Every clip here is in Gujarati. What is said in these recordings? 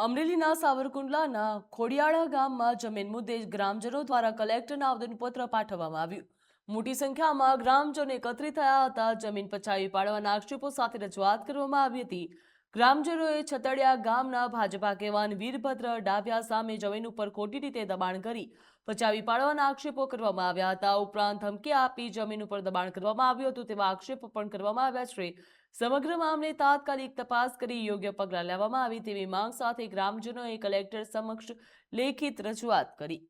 અમરેલીના સાવરકુંડલાના ખોડિયાળા ગામમાં જમીન મુદ્દે ગ્રામજનો દ્વારા કલેક્ટરને આવેદનપત્ર પાઠવવામાં આવ્યું. મોટી સંખ્યામાં ગ્રામજનો એકત્રિત થયા હતા. જમીન પચાવી પાડવાના આક્ષેપો સાથે રજૂઆત કરવામાં આવી હતી. ગ્રામજનોએ છતડિયા ગામના ભાજપા આગેવાન વીરભદ્ર ડાભિયા સામે જમીન ઉપર ખોટી રીતે દબાણ કરી પચાવી પાડવાના આક્ષેપો કરવામાં આવ્યા હતા. ઉપરાંત ધમકી આપી જમીન ઉપર દબાણ કરવામાં આવ્યું હતું તેવા આક્ષેપો પણ કરવામાં આવ્યા છે. સમગ્ર મામલે તાત્કાલિક તપાસ કરી યોગ્ય પગલાં લેવામાં આવે તેવી માંગ સાથે ગ્રામજનોએ કલેક્ટર સમક્ષ લેખિત રજૂઆત કરી.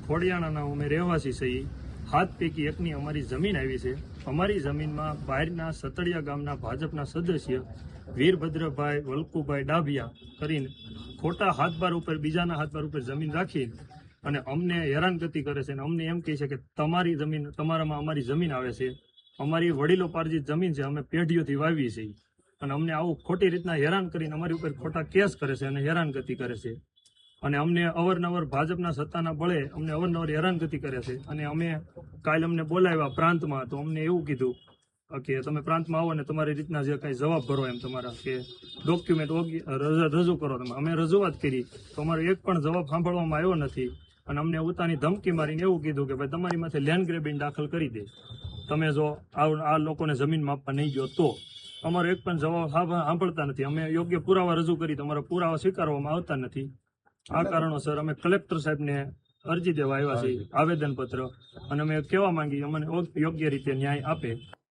ખોડિયાણાના અમે રહેવાસી છીએ. 7 પૈકી એકની અમારી જમીન આવી છે. અમારી જમીનમાં બહારના સતડિયા ગામના ભાજપના સદસ્ય વીરભદ્રભાઈ વલ્કુભાઈ ડાભિયા કરીને ખોટા હાથબાર ઉપર બીજાના હાથબાર ઉપર જમીન રાખી અને અમને હેરાનગતિ કરે છે અને અમને એમ કહે છે કે તમારી જમીન તમારામાં અમારી જમીન આવે છે. અમારી વડીલો પાર્જિત જમીન છે, અમે પેઢીઓથી વાવી છે અને અમને આવું ખોટી રીતના હેરાન કરીને અમારી ઉપર ખોટા કેસ કરે છે અને હેરાનગતિ કરે છે અને અમને અવારનવાર ભાજપના સત્તાના બળે અમને અવારનવાર હેરાનગતિ કરે છે. અને અમે કાલે અમને બોલાવ્યા પ્રાંતમાં, તો અમને એવું કીધું કે તમે પ્રાંતમાં આવો ને તમારી રીતના જે કાંઈ જવાબ ભરો એમ તમારા કે ડોક્યુમેન્ટ રજૂ કરો. તમે અમે રજૂઆત કરી તો અમારો એક પણ જવાબ સાંભળવામાં આવ્યો નથી અને અમને ઉતાની ધમકી મારીને એવું કીધું કે ભાઈ તમારી માથે લેન્ડ ગ્રેબિંગ દાખલ કરી દે તમે જો આ લોકોને જમીન માપવા નહીં ગયો તો. અમારો એક પણ જવાબ સાંભળતા નથી. અમે યોગ્ય પુરાવા રજૂ કરી તો અમારા પુરાવા સ્વીકારવામાં આવતા નથી. આ કારણોસર અમે કલેક્ટર સાહેબને અરજી દેવા આવ્યા છીએ, આવેદનપત્ર, અને અમે કહેવા માંગીએ અમને યોગ્ય રીતે ન્યાય આપે.